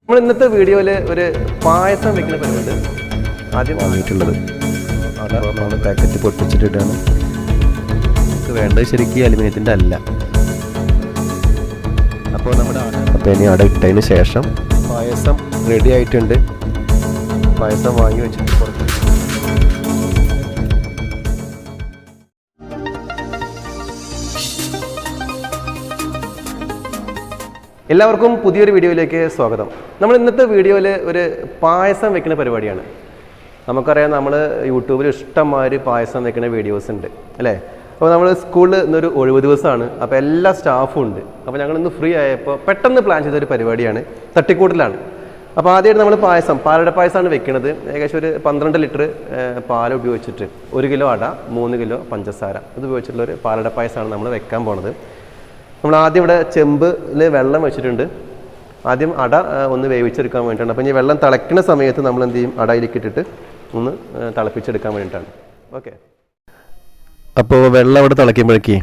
നമ്മൾ ഇന്നത്തെ വീഡിയോയിൽ ഒരു പായസം വെക്കുന്ന പരിപാടി ആദ്യം വാങ്ങിയിട്ടുള്ളത് അവിടെ നമ്മൾ പാക്കറ്റ് പൊട്ടിച്ചിട്ടിട്ടാണ്. നമുക്ക് വേണ്ടത് ശരിക്കും അലുമിനിയത്തിൻ്റെ അല്ല. അപ്പോൾ ഇനി അവിടെ ഇട്ടതിന് ശേഷം പായസം റെഡി ആയിട്ടുണ്ട്. പായസം വാങ്ങി വെച്ചിട്ട് കുറച്ച് എല്ലാവർക്കും പുതിയൊരു വീഡിയോയിലേക്ക് സ്വാഗതം. നമ്മൾ ഇന്നത്തെ വീഡിയോയിൽ ഒരു പായസം വെക്കുന്ന പരിപാടിയാണ്. നമുക്കറിയാം, നമ്മൾ യൂട്യൂബിൽ ഇഷ്ടംമാതിരി പായസം വെക്കുന്ന വീഡിയോസ് ഉണ്ട് അല്ലേ. അപ്പോൾ നമ്മൾ സ്കൂളിൽ ഇന്നൊരു ഒഴിവ് ദിവസമാണ്. അപ്പോൾ എല്ലാ സ്റ്റാഫും ഉണ്ട്. അപ്പോൾ ഞങ്ങൾ ഇന്ന് ഫ്രീ ആയപ്പോൾ പെട്ടെന്ന് പ്ലാൻ ചെയ്തൊരു പരിപാടിയാണ്, തട്ടിക്കൂട്ടിലാണ്. അപ്പോൾ ആദ്യമായിട്ട് നമ്മൾ പാലട പായസമാണ് വെക്കുന്നത്. ഏകദേശം ഒരു 12 ലിറ്റർ പാൽ ഉപയോഗിച്ചിട്ട് 1 കിലോ അട, 3 കിലോ പഞ്ചസാര ഇത് ഉപയോഗിച്ചിട്ടുള്ളൊരു പാലട പായസമാണ് നമ്മൾ വെക്കാൻ പോണത്. നമ്മൾ ആദ്യം ഇവിടെ ചെമ്പിൽ വെള്ളം വെച്ചിട്ടുണ്ട്. ആദ്യം അട ഒന്ന് വേവിച്ചെടുക്കാൻ വേണ്ടിയിട്ടാണ്. അപ്പോൾ ഈ വെള്ളം തിളയ്ക്കുന്ന സമയത്ത് നമ്മൾ എന്ത് ചെയ്യും, അടയിലേക്ക് ഇട്ടിട്ട് ഒന്ന് തിളപ്പിച്ചെടുക്കാൻ വേണ്ടിയിട്ടാണ്. ഓക്കെ. അപ്പോൾ വെള്ളം ഇവിടെ തിളയ്ക്കുമ്പോഴേക്ക്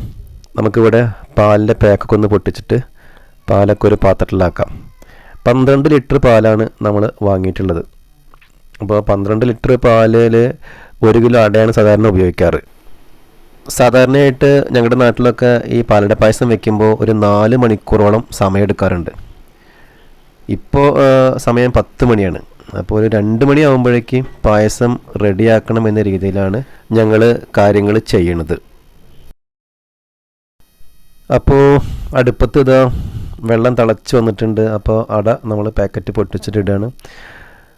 നമുക്കിവിടെ പാലിൻ്റെ പാക്കൊക്കെ ഒന്ന് പൊട്ടിച്ചിട്ട് പാലൊക്കെ ഒരു പാത്രത്തിലാക്കാം. 12 ലിറ്റർ പാലാണ് നമ്മൾ വാങ്ങിയിട്ടുള്ളത്. അപ്പോൾ 12 ലിറ്റർ പാലിൽ 1 കിലോ അടയാണ് സാധാരണ ഉപയോഗിക്കാറ്. സാധാരണയായിട്ട് ഞങ്ങളുടെ നാട്ടിലൊക്കെ ഈ പാലട പായസം വെക്കുമ്പോൾ ഒരു 4 മണിക്കൂറോളം സമയമെടുക്കാറുണ്ട്. ഇപ്പോൾ സമയം 10 മണിയാണ്. അപ്പോൾ ഒരു 2 മണി ആകുമ്പോഴേക്ക് പായസം റെഡിയാക്കണം എന്ന രീതിയിലാണ് ഞങ്ങൾ കാര്യങ്ങൾ ചെയ്യണത്. അപ്പോൾ അടുപ്പത്ത് ഇതാ വെള്ളം തിളച്ച് വന്നിട്ടുണ്ട്. അപ്പോൾ അട നമ്മൾ പാക്കറ്റ് പൊട്ടിച്ചിട്ടിടാണ്.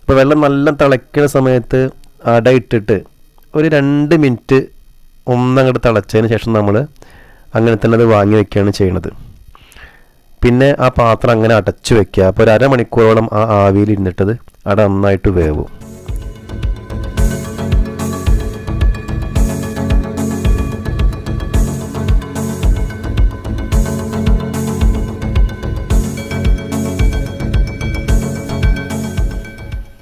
അപ്പോൾ വെള്ളം നല്ല തിളയ്ക്കുന്ന സമയത്ത് അട ഇട്ടിട്ട് ഒരു 2 മിനിറ്റ് ഒന്നങ്ങോട്ട് തിളച്ചതിന് ശേഷം നമ്മൾ അങ്ങനെ തന്നെ അത് വാങ്ങി വയ്ക്കുകയാണ് ചെയ്യണത്. പിന്നെ ആ പാത്രം അങ്ങനെ അടച്ചു വെക്കുക. അപ്പോൾ ഒരു അരമണിക്കൂറോളം ആ ആവിയിൽ ഇരുന്നിട്ടത് അട നന്നായിട്ട് വേവും.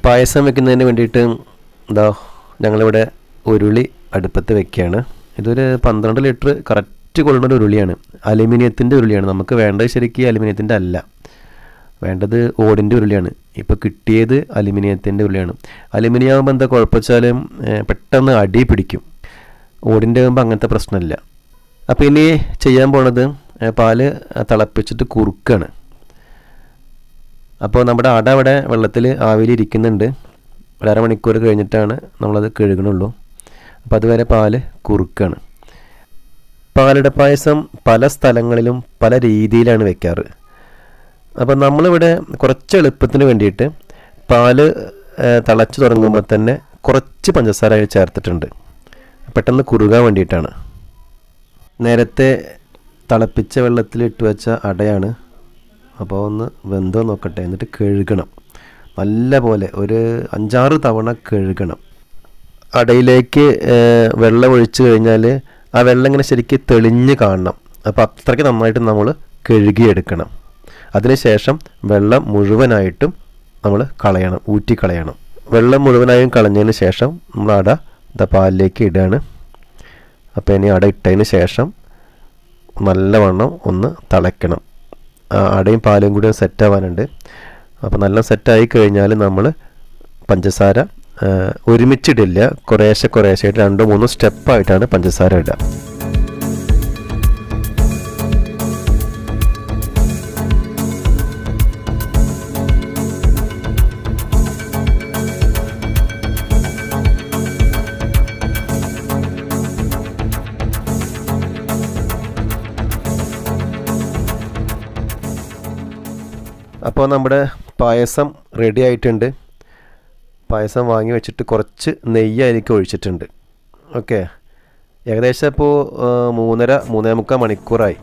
പായസം വെക്കുന്നതിന് വേണ്ടിയിട്ട് എന്താ ഞങ്ങളിവിടെ ഉരുളി അടുപ്പത്ത് വെക്കുകയാണ്. ഇതൊരു 12 ലിറ്റർ കറക്റ്റ് കൊള്ളുന്ന ഉരുളിയാണ്. അലുമിനിയത്തിൻ്റെ ഉരുളിയാണ്. നമുക്ക് വേണ്ടത് ശരിക്കും അലുമിനിയത്തിൻ്റെ അല്ല, വേണ്ടത് ഓടിൻ്റെ ഉരുളിയാണ്. ഇപ്പോൾ കിട്ടിയത് അലുമിനിയത്തിൻ്റെ ഉരുളിയാണ്. അലുമിനിയം ആകുമ്പോൾ എന്താ കുഴപ്പമെച്ചാലും പെട്ടെന്ന് അടി പിടിക്കും. ഓടിൻ്റെ ആകുമ്പോൾ അങ്ങനത്തെ പ്രശ്നമില്ല. അപ്പോൾ ഇനി ചെയ്യാൻ പോണത് പാല് തിളപ്പിച്ചിട്ട് കുറുക്കാണ്. അപ്പോൾ നമ്മുടെ അട അവിടെ വെള്ളത്തിൽ ആവിയിൽ ഇരിക്കുന്നുണ്ട്. ഒരു അരമണിക്കൂർ കഴിഞ്ഞിട്ടാണ് നമ്മളത് കഴുകണുള്ളൂ. അപ്പോൾ അതുവരെ പാല് കുറുക്കാണ്. പാലട പായസം പല സ്ഥലങ്ങളിലും പല രീതിയിലാണ് വെക്കാറ്. അപ്പോൾ നമ്മളിവിടെ കുറച്ച് എളുപ്പത്തിന് വേണ്ടിയിട്ട് പാല് തിളച്ച് തുടങ്ങുമ്പോൾ തന്നെ കുറച്ച് പഞ്ചസാര ചേർത്തിട്ടുണ്ട്, പെട്ടെന്ന് കുറുകാൻ വേണ്ടിയിട്ടാണ്. നേരത്തെ തിളപ്പിച്ച വെള്ളത്തിൽ ഇട്ട് വെച്ച അടയാണ്. അപ്പോൾ ഒന്ന് വെന്തോ നോക്കട്ടെ, എന്നിട്ട് കഴുകണം. നല്ല പോലെ ഒരു 5-6 തവണ കഴുകണം. അടയിലേക്ക് വെള്ളം ഒഴിച്ച് കഴിഞ്ഞാൽ ആ വെള്ളം ഇങ്ങനെ ശരിക്കും തെളിഞ്ഞ് കാണണം. അപ്പോൾ അത്രയ്ക്ക് നന്നായിട്ട് നമ്മൾ കഴുകിയെടുക്കണം. അതിനുശേഷം വെള്ളം മുഴുവനായിട്ടും നമ്മൾ കളയണം, ഊറ്റിക്കളയണം. വെള്ളം മുഴുവനായും കളഞ്ഞതിന് ശേഷം നമ്മൾ അട പാലിലേക്ക് ഇടുകയാണ്. അപ്പോൾ ഇനി അട ഇട്ടതിന് ശേഷം നല്ലവണ്ണം ഒന്ന് തിളയ്ക്കണം. അടയും പാലും കൂടി സെറ്റാവാനുണ്ട്. അപ്പോൾ നല്ല സെറ്റായി കഴിഞ്ഞാൽ നമ്മൾ പഞ്ചസാര ഒരുമിച്ചിടില്ല, കുറേശ്ശെയായിട്ട് 2-3 സ്റ്റെപ്പായിട്ടാണ് പഞ്ചസാര ഇടുക. അപ്പോൾ നമ്മുടെ പായസം റെഡി ആയിട്ടുണ്ട്. പായസം വാങ്ങി വെച്ചിട്ട് കുറച്ച് നെയ്യ് അതിലേക്ക് ഒഴിച്ചിട്ടുണ്ട്. ഓക്കെ, ഏകദേശം ഇപ്പോൾ 3-3.25 മണിക്കൂറായി.